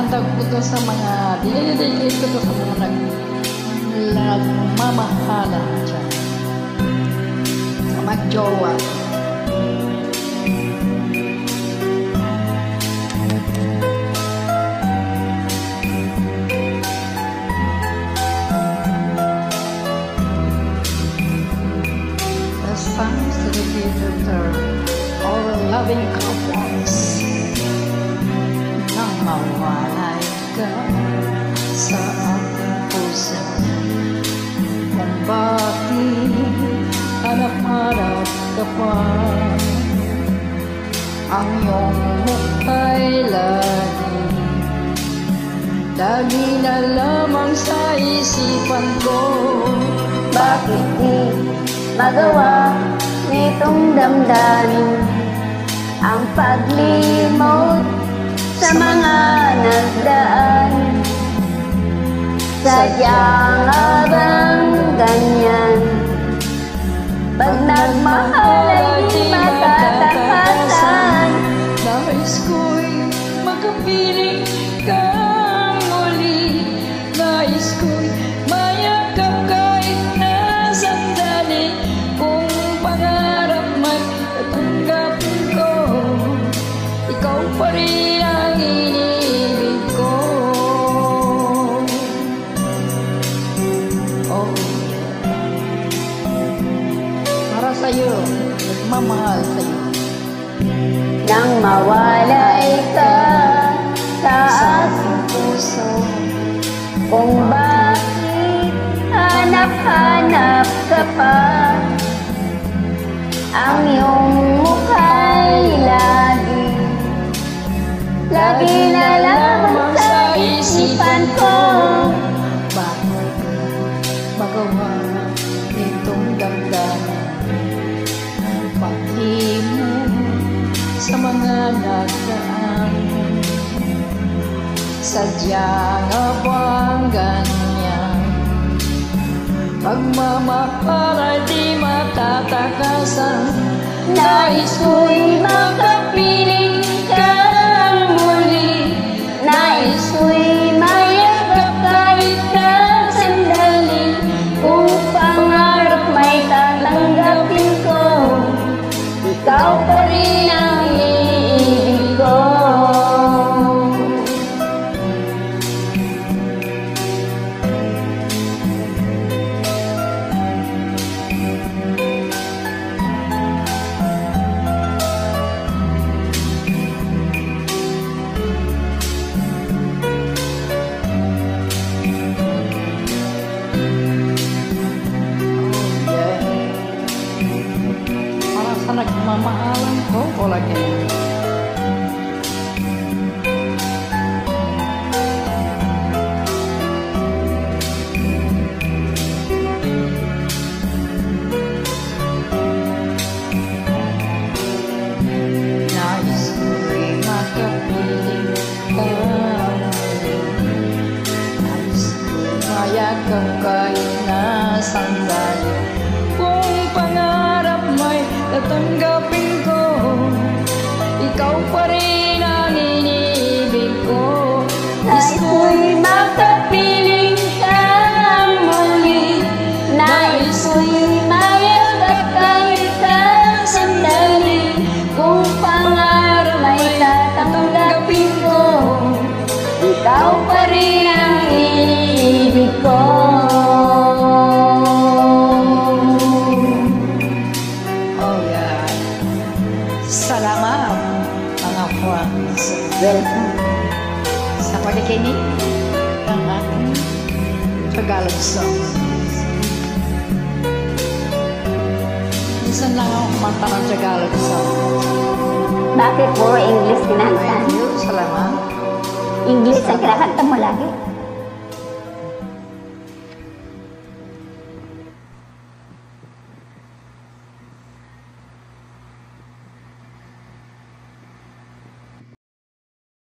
Idinadagdag ko to sa mga, dinidedicate ko to sa mga nagmamahalan dyan. Sa magjowa. The songs dedicated to all loving couples. Nang mawalay ka sa aking puso, kung bakit hanap-hanap ka pa, ang iyong mukha'y lagi na lamang sa isipan ko. Bakit di magawa nitong damdamin ang paglimot sa mga nagdaan? Sadyang abang ganyan, pag nagmahal ay di matatakasan. Nais ko'y makapiling ka muli, nais ko'y mayakap kahit na sandali. Kung pangarap man tatanggapin ko, ikaw pa rin ang iniibig ko. Oh yeah. Para sa'yo, nagmamahal sa'yo. Nang mawalay ka sa aking puso, kung bakit hanap-hanap ka pa, ang iyong mukha'y lagi na lamang sa isipan ko. Bakit magawa nitong damdamin ang paghimo sa mga nagdaan? Sadyang abang ganyan, pagmamahal ay di matatakasan. Nais ko'y makapiling ka muli, nais ko'y mayakap kahit na sandali. Kung pangarap may tatanggapin ko, ikaw pa rin ang iniibig ko. Nagmamahalan ko o lagi. Nais ko'y makapiling ka muli, nais ko'y mayakap kahit na sandali. Kung pangarap may tatanggapin ko, ikaw pa rin ang iniibig ko. Nais ko'y makapiling ka muli, nais ko'y mayakap kahit na sandali. Kung pangarap may tatanggapin ko, ikaw pa rin ang iniibig ko. Salamat mga friends. Welcome Sa pakikinig ng ating Tagalog song. Minsan lang ako kumanta ng Tagalog song. Bakit puro English kinakanta? Thank you, salamat. English ang kinakanta mo lagi?